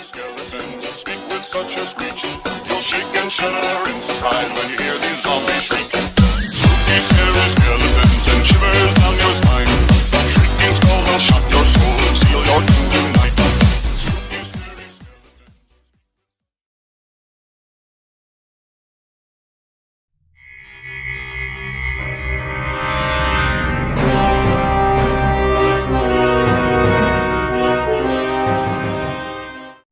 skeletons speak with such a screech. You'll shake and shudder in surprise when you hear these zombies shriek. Spooky, scary skeletons and shivers down your spine. Shrieking skulls will shock your soul and seal your doom tonight. Spooky, scary skeletons.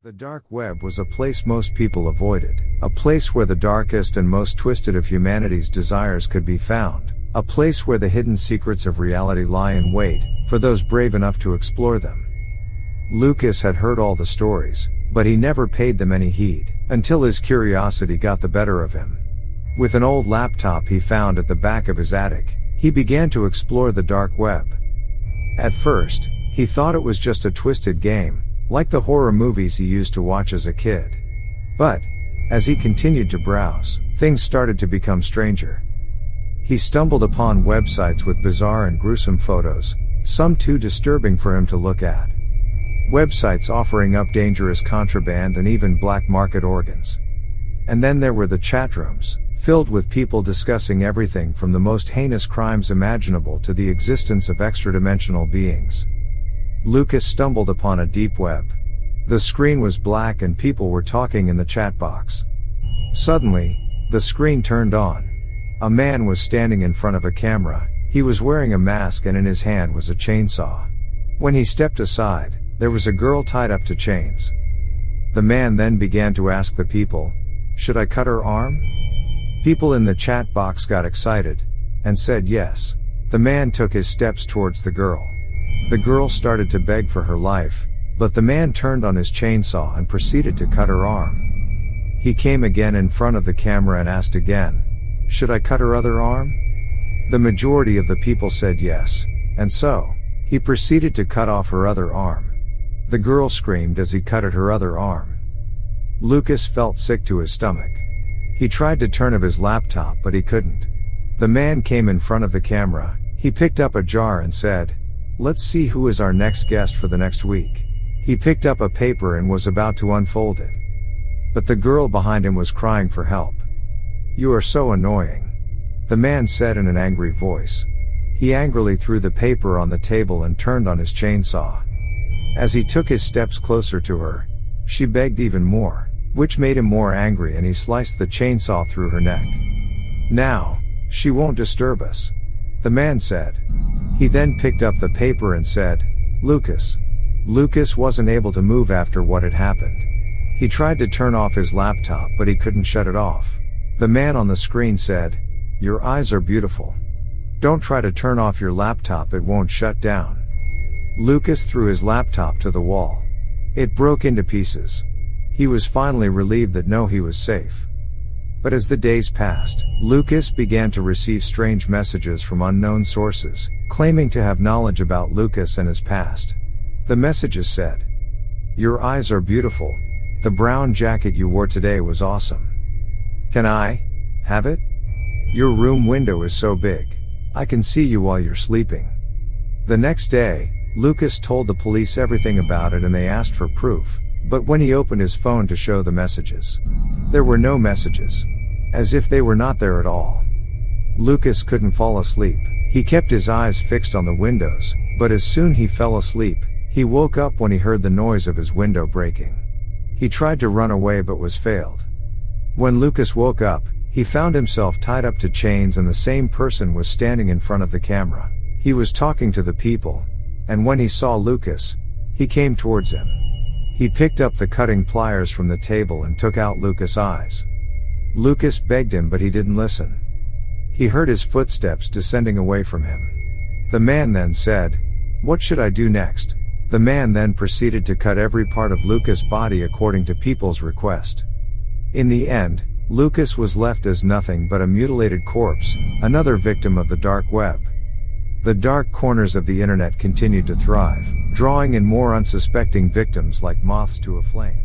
The dark web was a place most people avoided, a place where the darkest and most twisted of humanity's desires could be found, a place where the hidden secrets of reality lie in wait, for those brave enough to explore them. Lucas had heard all the stories, but he never paid them any heed, until his curiosity got the better of him. With an old laptop he found at the back of his attic, he began to explore the dark web. At first, he thought it was just a twisted game, like the horror movies he used to watch as a kid. But, as he continued to browse, things started to become stranger. He stumbled upon websites with bizarre and gruesome photos, some too disturbing for him to look at. Websites offering up dangerous contraband and even black market organs. And then there were the chat rooms, filled with people discussing everything from the most heinous crimes imaginable to the existence of extra-dimensional beings. Lucas stumbled upon a deep web. The screen was black and people were talking in the chat box. Suddenly, the screen turned on. A man was standing in front of a camera. He was wearing a mask and in his hand was a chainsaw. When he stepped aside, there was a girl tied up to chains. The man then began to ask the people, "Should I cut her arm?" People in the chat box got excited, and said yes. The man took his steps towards the girl. The girl started to beg for her life, but the man turned on his chainsaw and proceeded to cut her arm. He came again in front of the camera and asked again, "Should I cut her other arm?" The majority of the people said yes, and so, he proceeded to cut off her other arm. The girl screamed as he cut at her other arm. Lucas felt sick to his stomach. He tried to turn off his laptop but he couldn't. The man came in front of the camera, he picked up a jar and said, "Let's see who is our next guest for the next week." He picked up a paper and was about to unfold it. But the girl behind him was crying for help. "You are so annoying," the man said in an angry voice. He angrily threw the paper on the table and turned on his chainsaw. As he took his steps closer to her, she begged even more, which made him more angry and he sliced the chainsaw through her neck. "Now, she won't disturb us," the man said. He then picked up the paper and said, "Lucas." Lucas wasn't able to move after what had happened. He tried to turn off his laptop but he couldn't shut it off. The man on the screen said, "Your eyes are beautiful. Don't try to turn off your laptop, it won't shut down." Lucas threw his laptop to the wall. It broke into pieces. He was finally relieved that he was safe. But as the days passed, Lucas began to receive strange messages from unknown sources, claiming to have knowledge about Lucas and his past. The messages said, "Your eyes are beautiful. The brown jacket you wore today was awesome. Can I have it? Your room window is so big. I can see you while you're sleeping." The next day, Lucas told the police everything about it and they asked for proof. But when he opened his phone to show the messages, there were no messages. As if they were not there at all. Lucas couldn't fall asleep. He kept his eyes fixed on the windows, but as soon he fell asleep, he woke up when he heard the noise of his window breaking. He tried to run away but was failed. When Lucas woke up, he found himself tied up to chains and the same person was standing in front of the camera. He was talking to the people, and when he saw Lucas, he came towards him. He picked up the cutting pliers from the table and took out Lucas' eyes. Lucas begged him but he didn't listen. He heard his footsteps descending away from him. The man then said, "What should I do next?" The man then proceeded to cut every part of Lucas' body according to people's request. In the end, Lucas was left as nothing but a mutilated corpse, another victim of the dark web. The dark corners of the internet continued to thrive, drawing in more unsuspecting victims like moths to a flame.